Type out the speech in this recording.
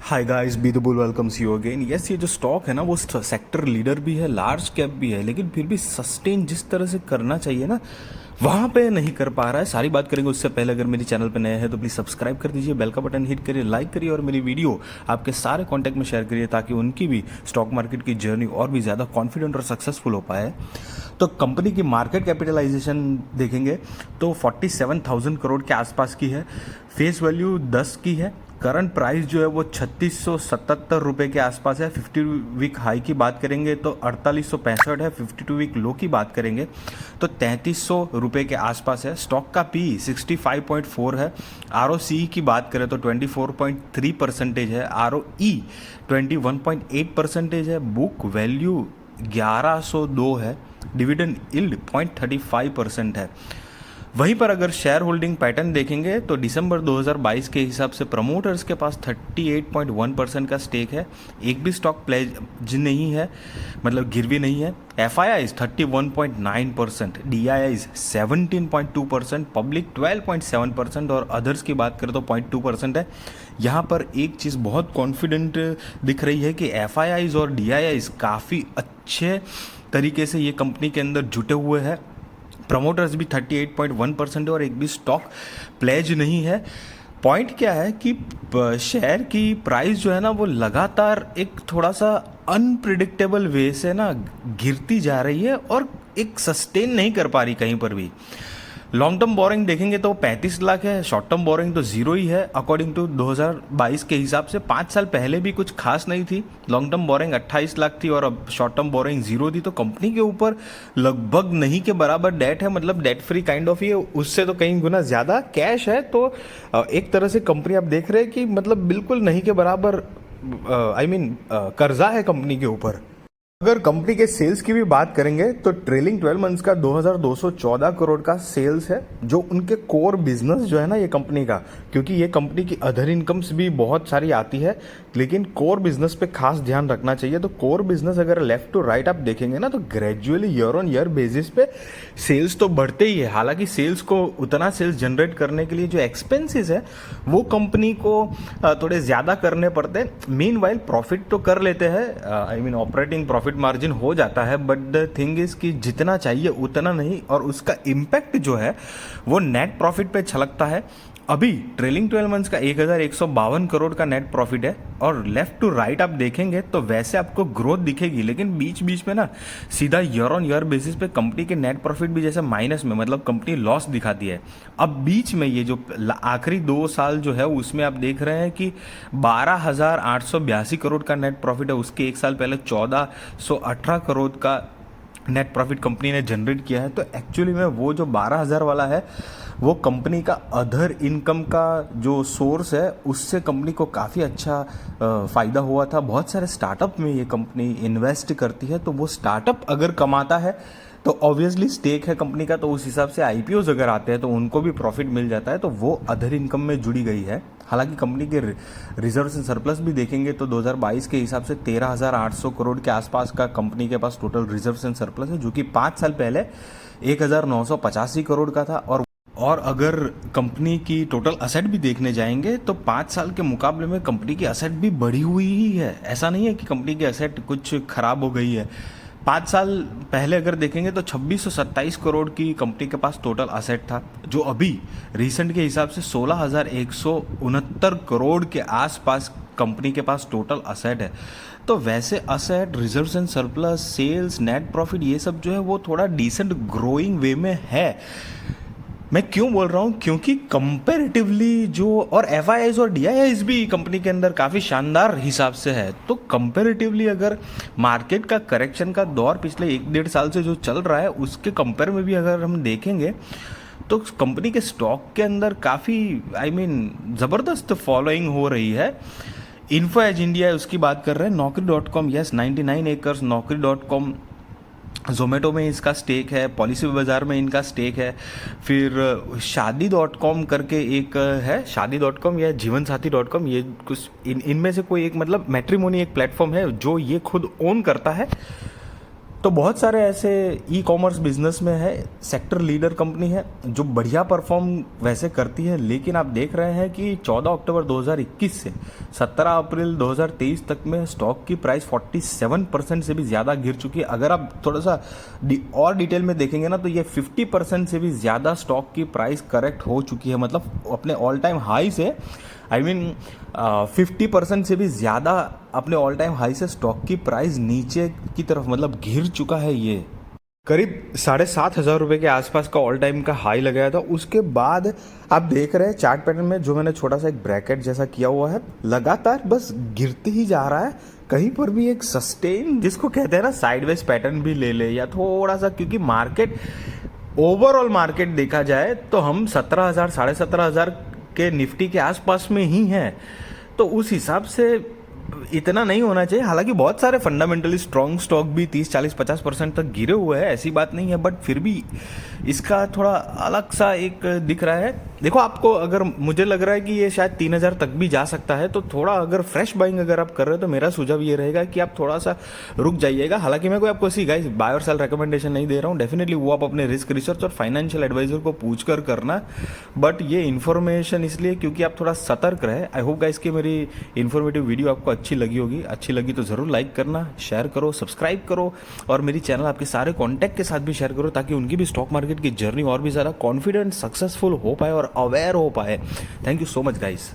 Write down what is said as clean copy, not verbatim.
Hi guys, be the bull welcomes you again. Yes, ये जो stock है ना वो सेक्टर लीडर भी है, लार्ज कैप भी है, लेकिन फिर भी सस्टेन जिस तरह से करना चाहिए ना वहाँ पे नहीं कर पा रहा है। सारी बात करेंगे। उससे पहले अगर मेरे चैनल पे नए हैं तो प्लीज़ सब्सक्राइब कर दीजिए, बेल का बटन हिट करिए, लाइक करिए और मेरी वीडियो आपके सारे कॉन्टैक्ट में शेयर करिए ताकि उनकी भी स्टॉक मार्केट की जर्नी और भी ज़्यादा कॉन्फिडेंट और सक्सेसफुल हो पाए। तो कंपनी की मार्केट कैपिटलाइजेशन देखेंगे तो 47,000 करोड़ के आसपास की है। फेस वैल्यू 10 की है। करंट प्राइस जो है वो 3677 रुपये के आसपास है। 50 वीक हाई की बात करेंगे तो 4865 है। 52 वीक लो की बात करेंगे तो 3300 रुपये के आसपास है। स्टॉक का पी 65.4 है। ROCE की बात करें तो 24.3% है। ROE 21.8% है। बुक वैल्यू 1102 है। डिविडेंड यील्ड 0.35% है। वहीं पर अगर शेयर होल्डिंग पैटर्न देखेंगे तो दिसंबर 2022 के हिसाब से प्रमोटर्स के पास 38.1% का स्टेक है। एक भी स्टॉक प्लेज नहीं है, मतलब गिरवी नहीं है। FIIs 31.9%, DIIs 17.2%, पब्लिक 12.7% और अदर्स की बात करें तो 0.2% है। यहाँ पर एक चीज़ बहुत कॉन्फिडेंट दिख रही है कि FIIs और DIIs काफ़ी अच्छे तरीके से ये कंपनी के अंदर जुटे हुए हैं। प्रमोटर्स भी 38.1% है और एक भी स्टॉक प्लेज नहीं है। पॉइंट क्या है कि शेयर की प्राइस जो है ना वो लगातार एक थोड़ा सा अनप्रिडिक्टेबल वे से ना गिरती जा रही है और एक सस्टेन नहीं कर पा रही कहीं पर भी। लॉन्ग टर्म बोरिंग देखेंगे तो 35 लाख है। शॉर्ट टर्म बोरिंग तो जीरो ही है अकॉर्डिंग टू 2022 के हिसाब से। 5 साल पहले भी कुछ खास नहीं थी। लॉन्ग टर्म बोरिंग 28 लाख थी और अब शॉर्ट टर्म बोरिंग जीरो थी। तो कंपनी के ऊपर लगभग नहीं के बराबर डेट है, मतलब डेट फ्री काइंड ऑफ ही है। उससे तो कहीं गुना ज़्यादा कैश है। तो एक तरह से कंपनी आप देख रहे हैं कि मतलब बिल्कुल नहीं के बराबर कर्जा है कंपनी के ऊपर। अगर कंपनी के सेल्स की भी बात करेंगे तो ट्रेलिंग 12 मंथ्स का 2214 करोड़ का सेल्स है, जो उनके कोर बिजनेस जो है ना ये कंपनी का, क्योंकि ये कंपनी की अदर इनकम्स भी बहुत सारी आती है, लेकिन कोर बिजनेस पे खास ध्यान रखना चाहिए। तो कोर बिजनेस अगर लेफ्ट टू राइट आप देखेंगे ना तो gradually year on year basis पे सेल्स तो बढ़ते ही है। हालांकि सेल्स को उतना सेल्स जनरेट करने के लिए जो एक्सपेंसेस है वो कंपनी को थोड़े ज़्यादा करने पड़ते हैं। मीन वाइल प्रॉफिट तो कर लेते हैं, ऑपरेटिंग प्रॉफिट मार्जिन हो जाता है, बट द थिंग इज कि जितना चाहिए उतना नहीं, और उसका इम्पैक्ट जो है वो नेट प्रॉफिट पे छलकता है। अभी ट्रेलिंग 12 मंथ्स का 1152 करोड़ का नेट प्रॉफिट है। और लेफ्ट टू राइट आप देखेंगे तो वैसे आपको ग्रोथ दिखेगी, लेकिन बीच बीच में ना सीधा ईयर ऑन ईयर बेसिस पे कंपनी के नेट प्रॉफिट भी जैसे माइनस में, मतलब कंपनी लॉस दिखाती है। अब बीच में ये जो आखिरी 2 साल जो है उसमें आप देख रहे हैं कि 12,882 करोड़ का नेट प्रॉफिट है। उसके एक साल पहले 1418 करोड़ का नेट प्रॉफिट कंपनी ने जनरेट किया है। तो एक्चुअली में वो जो 12,000 वाला है वो कंपनी का अदर इनकम का जो सोर्स है, उससे कंपनी को काफ़ी अच्छा फ़ायदा हुआ था। बहुत सारे स्टार्टअप में ये कंपनी इन्वेस्ट करती है, तो वो स्टार्टअप अगर कमाता है तो ऑब्वियसली स्टेक है कंपनी का, तो उस हिसाब से IPOs अगर आते हैं तो उनको भी प्रॉफिट मिल जाता है, तो वो अदर इनकम में जुड़ी गई है। हालांकि कंपनी के रिजर्व्स एंड सरप्लस भी देखेंगे तो 2022 के हिसाब से 13,800 करोड़ के आसपास का कंपनी के पास टोटल रिजर्व्स एंड सरप्लस है, जो कि 5 साल पहले 1,985 करोड़ का था। और अगर कंपनी की टोटल असेट भी देखने जाएंगे तो 5 साल के मुकाबले में कंपनी की असेट भी बढ़ी हुई ही है। ऐसा नहीं है कि कंपनी की असेट कुछ खराब हो गई है। 5 साल पहले अगर देखेंगे तो 2627 करोड़ की कंपनी के पास टोटल असेट था, जो अभी रिसेंट के हिसाब से 16,169 करोड़ के आसपास कंपनी के पास टोटल असेट है। तो वैसे asset, reserves and surplus, sales, net profit, ये सब जो है वो थोड़ा डिसेंट ग्रोइंग वे में है। मैं क्यों बोल रहा हूँ, क्योंकि कंपैरेटिवली जो और FIIs और DIIs भी कंपनी के अंदर काफ़ी शानदार हिसाब से है। तो कंपैरेटिवली अगर मार्केट का करेक्शन का दौर पिछले 1-1.5 साल से जो चल रहा है उसके कंपेयर में भी अगर हम देखेंगे तो कंपनी के स्टॉक के अंदर काफ़ी ज़बरदस्त फॉलोइंग हो रही है। इन्फो एज इंडिया उसकी बात कर रहे हैं। Naukri.com, yes 99 acres Naukri.com, Zomato में इसका स्टेक है, पॉलिसी बाज़ार में इनका स्टेक है। फिर शादी.com करके एक है, शादी.com या जीवनसाथी.com, ये कुछ इनमें से कोई एक, मतलब मैट्रिमोनी एक प्लेटफॉर्म है जो ये खुद ओन करता है। तो बहुत सारे ऐसे ई कॉमर्स बिजनेस में है, सेक्टर लीडर कंपनी है जो बढ़िया परफॉर्म वैसे करती है, लेकिन आप देख रहे हैं कि 14 अक्टूबर 2021 से 17 अप्रैल 2023 तक में स्टॉक की प्राइस 47% से भी ज़्यादा गिर चुकी है। अगर आप थोड़ा सा और डिटेल में देखेंगे ना तो ये 50% से भी ज़्यादा स्टॉक की प्राइस करेक्ट हो चुकी है, मतलब अपने ऑल टाइम हाई से 50% से भी ज़्यादा अपने ऑल टाइम हाई से स्टॉक की प्राइस नीचे की तरफ मतलब गिर चुका है। ये करीब 7,500 रुपये के आसपास का ऑल टाइम का हाई लगाया था। उसके बाद आप देख रहे हैं चार्ट पैटर्न में जो मैंने छोटा सा एक ब्रैकेट जैसा किया हुआ है, लगातार बस गिरते ही जा रहा है। कहीं पर भी एक सस्टेन जिसको कहते हैं ना साइडवेज पैटर्न भी ले ले या थोड़ा सा, क्योंकि मार्केट ओवरऑल मार्केट देखा जाए तो हम 17,000 17,500 के निफ्टी के आसपास में ही हैं, तो उस हिसाब से इतना नहीं होना चाहिए। हालांकि बहुत सारे फंडामेंटली स्ट्रॉन्ग स्टॉक भी 30-40-50% तक गिरे हुए हैं, ऐसी बात नहीं है, बट फिर भी इसका थोड़ा अलग सा एक दिख रहा है। देखो, आपको अगर मुझे लग रहा है कि ये शायद 3,000 तक भी जा सकता है, तो थोड़ा अगर फ्रेश बाइंग अगर आप कर रहे हो तो मेरा सुझाव ये रहेगा कि आप थोड़ा सा रुक जाइएगा। हालांकि मैं कोई आपको ऐसी गाइस बाय और सेल रिकमेंडेशन नहीं दे रहा हूँ, डेफिनेटली वो आप अपने रिस्क रिसर्च और फाइनेंशियल एडवाइजर को पूछ कर करना, बट ये इन्फॉर्मेशन इसलिए क्योंकि आप थोड़ा सतर्क रहे। आई होप गाइस कि मेरी इन्फॉर्मेटिव वीडियो आपको अच्छी लगी होगी। अच्छी लगी तो ज़रूर लाइक करना, शेयर करो, सब्सक्राइब करो और मेरी चैनल आपके सारे कॉन्टैक्ट के साथ भी शेयर करो, ताकि उनकी भी स्टॉक मार्केट की जर्नी और भी ज़्यादा कॉन्फिडेंट सक्सेसफुल हो पाए और अवेयर हो पाए। Thank you so much guys.